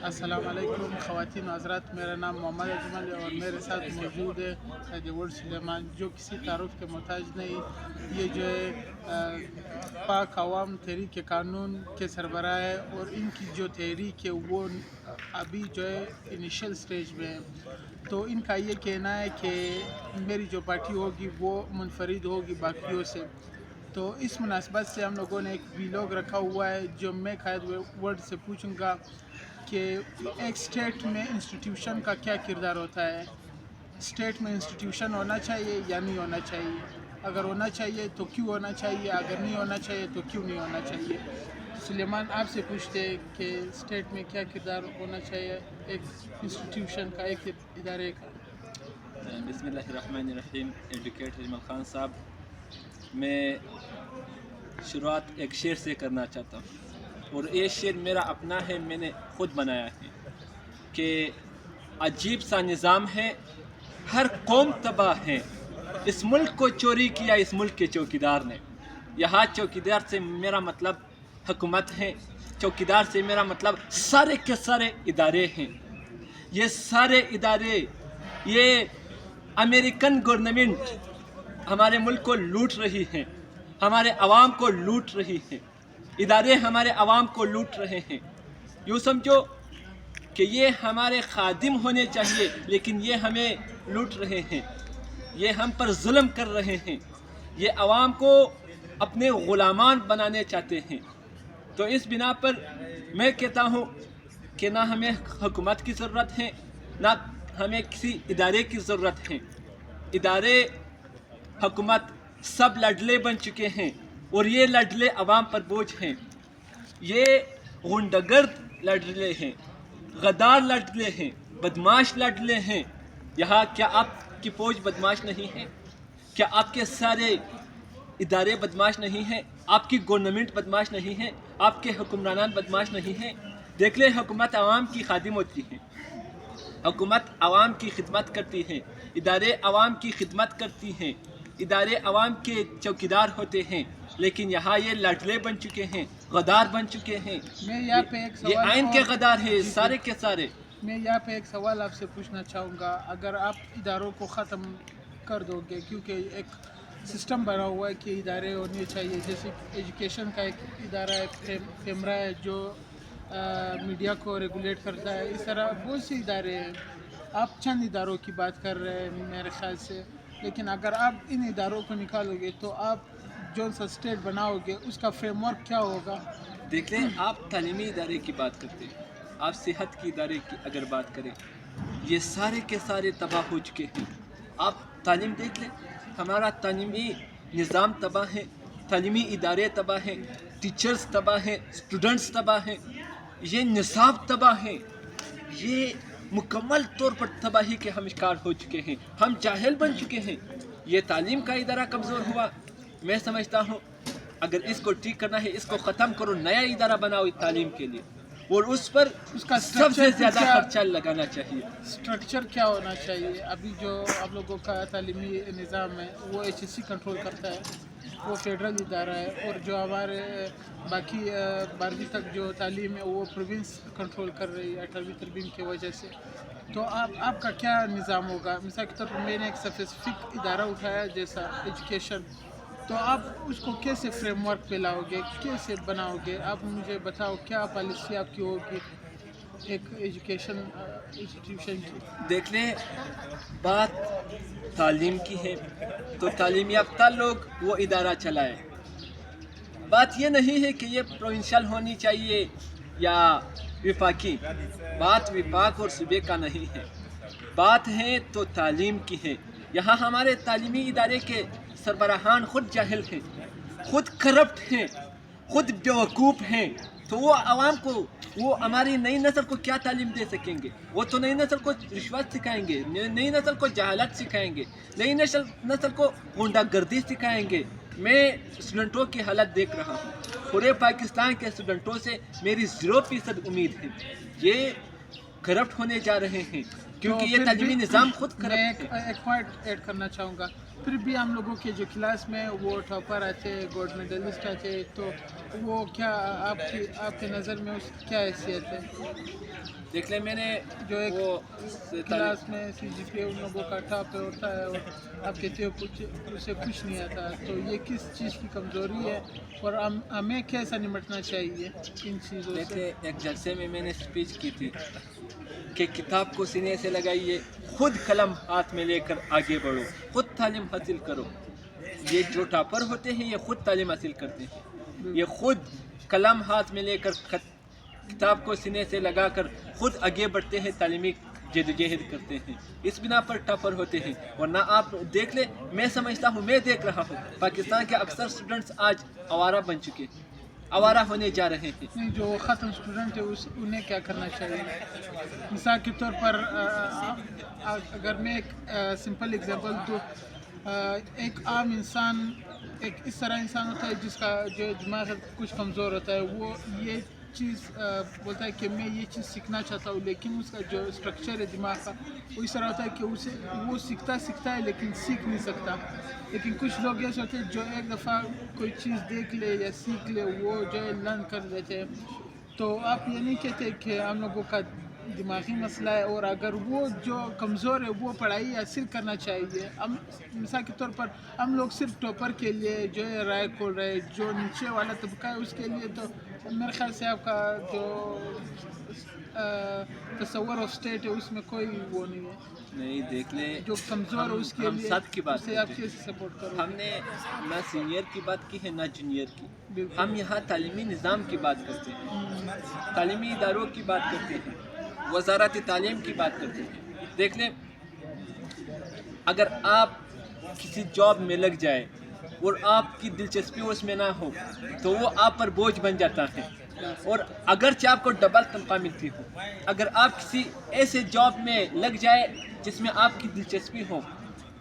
السلام علیکم خواتین و حضرات، میرا نام محمد اجمل ہے اور میرے ساتھ موجود ہے حاجی ورڈ سلیمان، جو کسی تعارف کے محتاج نہیں۔ یہ جو ہے پاک عوام تحریک قانون کے سربراہ ہے اور ان کی جو تحریک ہے وہ ابھی جو ہے انیشل سٹیج میں ہے۔ تو ان کا یہ کہنا ہے کہ میری جو پارٹی ہوگی وہ منفرد ہوگی باقیوں سے۔ تو اس مناسبت سے ہم لوگوں نے ایک ویلاگ رکھا ہوا ہے جو میں قائد ورڈ سے پوچھوں گا کہ ایک اسٹیٹ میں انسٹیٹیوشن کا کیا کردار ہوتا ہے۔ اسٹیٹ میں انسٹیٹیوشن ہونا چاہیے یا نہیں ہونا چاہیے؟ اگر ہونا چاہیے تو کیوں ہونا چاہیے؟ اگر نہیں ہونا چاہیے تو کیوں نہیں ہونا چاہیے؟ سلیمان آپ سے پوچھتے ہیں کہ اسٹیٹ میں کیا کردار ہونا چاہیے ایک انسٹیٹیوشن کا، ایک ادارے کا۔ بسم اللہ الرحمن الرحیم۔ ایڈوکیٹ اجمل خان صاحب، میں شروعات ایک شعر سے کرنا چاہتا ہوں، اور یہ شعر میرا اپنا ہے، میں نے خود بنایا ہے کہ عجیب سا نظام ہے، ہر قوم تباہ ہے، اس ملک کو چوری کیا اس ملک کے چوکیدار نے۔ یہاں چوکیدار سے میرا مطلب حکومت ہے، چوکیدار سے میرا مطلب سارے کے سارے ادارے ہیں۔ یہ سارے ادارے، یہ امریکن گورنمنٹ ہمارے ملک کو لوٹ رہی ہے، ہمارے عوام کو لوٹ رہی ہے، ادارے ہمارے عوام کو لوٹ رہے ہیں۔ یوں سمجھو کہ یہ ہمارے خادم ہونے چاہیے، لیکن یہ ہمیں لوٹ رہے ہیں، یہ ہم پر ظلم کر رہے ہیں، یہ عوام کو اپنے غلامان بنانے چاہتے ہیں۔ تو اس بنا پر میں کہتا ہوں کہ نہ ہمیں حکومت کی ضرورت ہے، نہ ہمیں کسی ادارے کی ضرورت ہے۔ ادارے، حکومت سب لڈلے بن چکے ہیں، اور یہ لڈلے عوام پر بوجھ ہیں۔ یہ غنڈگرد لڈلے ہیں، غدار لڈلے ہیں، بدماش لڈلے ہیں۔ یہاں کیا آپ کی فوج بدماش نہیں ہے؟ کیا آپ کے سارے ادارے بدماش نہیں ہیں؟ آپ کی گورنمنٹ بدماش نہیں ہے؟ آپ کے حکمرانان بدماش نہیں ہیں؟ دیکھ لیں، حکومت عوام کی خادم ہوتی ہے، حکومت عوام کی خدمت کرتی ہے، ادارے عوام کی خدمت کرتی ہیں، ادارے عوام کے چوکیدار ہوتے ہیں، لیکن یہاں یہ لڈلے بن چکے ہیں، غدار بن چکے ہیں۔ میں یہاں پہ ایک یہ سوال آئین کے غدار ہیں سارے کے سارے۔ میں یہاں پہ ایک سوال آپ سے پوچھنا چاہوں گا۔ اگر آپ اداروں کو ختم کر دو گے، کیونکہ ایک سسٹم بنا ہوا ہے کہ ادارے ہونے چاہیے، جیسے ایجوکیشن کا ایک ادارہ ہے، فیمرا ہے جو میڈیا کو ریگولیٹ کرتا ہے، اس طرح بہت سے ادارے ہیں۔ آپ چند اداروں کی بات کر رہے ہیں میرے خیال سے، لیکن اگر آپ ان اداروں کو نکالو گے تو آپ جو سا اسٹیٹ بناؤ گے اس کا فریم ورک کیا ہوگا؟ دیکھ لیں، آپ تعلیمی ادارے کی بات کرتے ہیں، آپ صحت کی ادارے کی اگر بات کریں، یہ سارے کے سارے تباہ ہو چکے ہیں۔ آپ تعلیم دیکھ لیں، ہمارا تعلیمی نظام تباہ ہے، تعلیمی ادارے تباہ ہیں، ٹیچرز تباہ ہیں، اسٹوڈنٹس تباہ ہیں، یہ نصاب تباہ ہیں، یہ مکمل طور پر تباہی کے ہم شکار ہو چکے ہیں، ہم جاہل بن چکے ہیں۔ یہ تعلیم کا ادارہ کمزور ہوا، میں سمجھتا ہوں اگر اس کو ٹھیک کرنا ہے، اس کو ختم کرو، نیا ادارہ بناؤ تعلیم کے لیے، اور اس پر اس کا سب سے زیادہ کیا خرچہ لگانا چاہیے۔ اسٹرکچر کیا ہونا چاہیے؟ ابھی جو آپ لوگوں کا تعلیمی نظام ہے وہ ایچ ایس سی کنٹرول کرتا ہے، وہ فیڈرل ادارہ ہے، اور جو ہمارے باقی 12ویں تک جو تعلیم ہے وہ پروونس کنٹرول کر رہی ہے 18ویں ترمیم کی وجہ سے۔ تو آپ کا کیا نظام ہوگا؟ مثال کے طور پر میں نے ایک اسپیسیفک ادارہ اٹھایا جیسا ایجوکیشن، تو آپ اس کو کیسے فریم ورک پہ لاؤ گے، کیسے بناؤ گے؟ آپ مجھے بتاؤ کیا پالیسی آپ کی ہوگی ایک ایجوکیشن انسٹیٹیوشن کی؟ دیکھ لیں، بات تعلیم کی ہے تو تعلیم یافتہ لوگ وہ ادارہ چلائے۔ بات یہ نہیں ہے کہ یہ پروونشل ہونی چاہیے یا وفاقی، بات وفاق اور صوبے کا نہیں ہے، بات ہے تو تعلیم کی ہے۔ یہاں ہمارے تعلیمی ادارے کے سربراہان خود جاہل ہیں، خود کرپٹ ہیں، خود بیوقوف ہیں، تو وہ عوام کو، وہ ہماری نئی نسل کو کیا تعلیم دے سکیں گے؟ وہ تو نئی نسل کو رشوت سکھائیں گے، نئی نسل کو جہالت سکھائیں گے، نئی نسل کو غنڈہ گردی سکھائیں گے۔ میں اسٹوڈنٹوں کی حالت دیکھ رہا ہوں، پورے پاکستان کے اسٹوڈنٹوں سے میری 0% امید ہے۔ یہ करप्ट होने जा रहे हैं, क्योंकि ये फिर तालीमी भी निज़ाम खुद मैं करप्ट है। एक पॉइंट ऐड करना चाहूँगा, फिर भी हम लोगों के जो क्लास में वो टॉपर आते, गोल्ड मेडलिस्ट आते, तो वो क्या आपके नज़र में उसकी क्या हैसियत है? देख ले, मैंने जो एक वो क्लास में CGPA उन लोगों का टॉप पे होता है और आप कहते हो कुछ उसे कुछ नहीं आता, तो ये किस चीज़ की कमज़ोरी है और हमें कैसा निपटना चाहिए इन चीज़ों देख से? ले, एक जलसे में मैंने स्पीच की थी कि किताब को सीने से लगाइए, खुद कलम हाथ में लेकर आगे बढ़ो, खुद तालीम हासिल करो। ये जो टॉपर होते हैं ये खुद तालीम हासिल करते हैं, ये खुद कलम हाथ में लेकर किताब को सीने से लगाकर खुद आगे बढ़ते हैं, तालीमी जदोजहद करते हैं, इस बिना पर टॉपर होते हैं। वरना आप देख ले, मैं समझता हूँ, मैं देख रहा हूँ पाकिस्तान के अक्सर स्टूडेंट्स आज आवारा बन चुके, आवारा होने जा रहे हैं। नहीं, जो ख़त्म स्टूडेंट है उन्हें क्या करना चाहिए? मिसाल के तौर पर अगर मैं एक सिंपल एग्जांपल दूँ, एक आम इंसान एक इस तरह इंसान होता है जिसका जो दिमाग कुछ कमज़ोर होता है, वो ये चीज़ बोलता है कि मैं ये चीज़ सीखना चाहता हूँ, लेकिन उसका जो स्ट्रक्चर है दिमाग का वो इस तरह होता है कि उसे वो सीखता है लेकिन सीख नहीं सकता। लेकिन कुछ लोग ऐसे होते हैं जो एक दफ़ा कोई चीज़ देख ले या सीख ले, वो जो है लर्न कर लेते हैं। तो आप ये नहीं कहते कि हम लोगों का दिमागी मसला है और अगर वो जो कमज़ोर है वो पढ़ाई हासिल करना चाहिए? हम मिसाल के तौर पर हम लोग सिर्फ टॉपर के लिए जो है राय खोल रहे हैं, जो नीचे वाला तबका है उसके लिए तो मेरे ख्याल से आपका जो तस्वर ऑफ स्टेट है उसमें कोई वो नहीं है। नहीं, देख ले, जो कमज़ोर है उसके हम लिए सब की बात उसे आप करते हैं। कैसे सपोर्ट करो? हमने ना सीनियर की बात की है ना जूनियर की, बिल्कुल। हम यहाँ तालीमी निज़ाम की बात करते हैं, तालीमी इदारों की बात करते हैं, वज़ारत तालीम की बात करते हैं। देख लें, अगर आप किसी जॉब में लग जाए और आपकी दिलचस्पी उसमें ना हो तो वो आप पर बोझ बन जाता है, और अगरचे आपको डबल तनख्वाह मिलती हो, अगर आप किसी ऐसे जॉब में लग जाए जिसमें आपकी दिलचस्पी हो,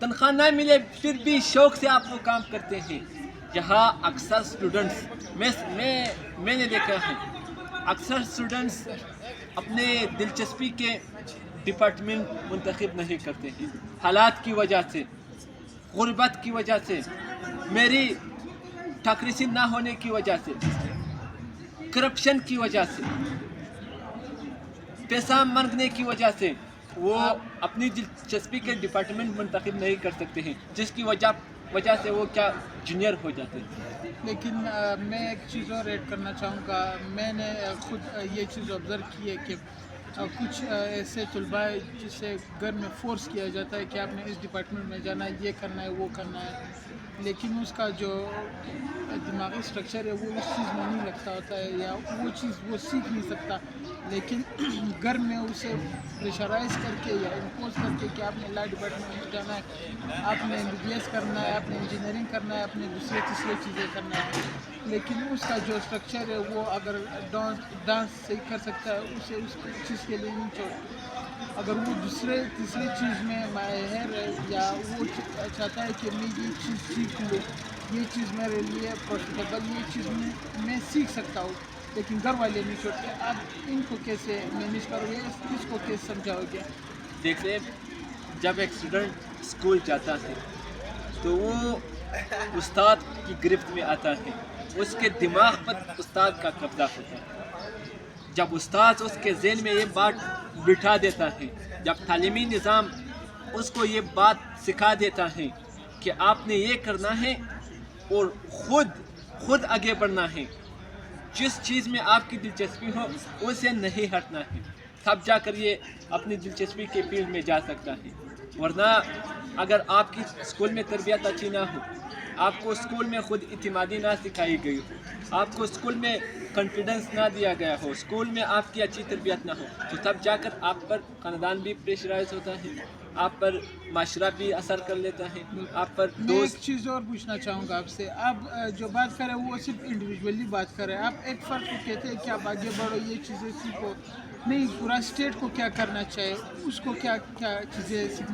तनख्वाह ना मिले फिर भी शौक़ से आप वो काम करते हैं। यहाँ अक्सर स्टूडेंट्स मैंने देखा है, अक्सर स्टूडेंट्स अपने दिलचस्पी के डिपार्टमेंट मुंतखब नहीं करते हैं, हालात की वजह से, गुर्बत की वजह से, मेरी ठाकरिसी ना होने की वजह से, करप्शन की वजह से, पैसा मांगने की वजह से वो अपनी दिलचस्पी के डिपार्टमेंट मुंतखब नहीं कर सकते हैं, जिसकी वजह से वो क्या जूनियर हो जाते हैं। लेकिन मैं एक चीज़ और ऐड करना चाहूँगा, मैंने खुद ये चीज़ ऑब्ज़र्व की है कि कुछ ऐसे तलबा है जिसे घर में फोर्स किया जाता है कि आपने इस डिपार्टमेंट में जाना है, ये करना है, वो करना है, लेकिन उसका जो दिमागी स्ट्रक्चर है वो उस चीज़ में नहीं लगता होता है या वो चीज़ वो सीख नहीं सकता। लेकिन घर में उसे प्रेशराइज करके या इम्पोज करके कि आपने लॉ डिपार्टमेंट में जाना है, आपने MBBS करना है, आपने इंजीनियरिंग करना है, आपने दूसरे तीसरे चीज़ें करना है, लेकिन उसका जो स्ट्रक्चर है वो अगर डांस सही कर सकता है उसे उस चीज़ के लिए नहीं छोड़। अगर वो दूसरे तीसरे चीज़ में माहिर है या वो चाहता है कि मैं ये चीज़ सीख लूँ, ये चीज़ मेरे लिए प्रॉफिटेबल, ये चीज़ मैं सीख सकता हूँ, लेकिन घर वाले नहीं छोड़ते, आप इनको कैसे मैनेज करोगे, इसको कैसे समझाओगे? देखिए, जब एक स्टूडेंट स्कूल जाता है तो वो उस्ताद की गिरफ्त में आता है, उसके दिमाग पर उस्ताद का कब्जा होता है। जब उस्ताद उसके ज़हन में ये बात बिठा देता है, जब तालीमी निज़ाम उसको ये बात सिखा देता है कि आपने ये करना है और खुद आगे बढ़ना है, जिस चीज़ में आपकी दिलचस्पी हो उसे नहीं हटना है, तब जाकर ये अपनी दिलचस्पी के फील्ड में जा सकता है। वरना अगर आपकी स्कूल में तरबियत अच्छी ना हो, आपको स्कूल में खुद इत्मीनादी ना सिखाई गई हो, आपको स्कूल में कॉन्फिडेंस ना दिया गया हो, स्कूल में आपकी अच्छी तरबियत ना हो, तो तब जाकर आप पर ख़ानदान भी प्रेशराइज होता है, आप पर माशरा भी असर कर लेता है, आप पर मैं एक चीज़ और पूछना चाहूँगा आपसे, आप जो बात करें वो सिर्फ इंडिविजुअली बात करें, आप एक फ़र्द को कहते हैं कि आप आगे बढ़ो, ये चीज़ें सीखो, नहीं पूरा स्टेट को क्या करना चाहिए, उसको क्या क्या चीज़ें सीखनी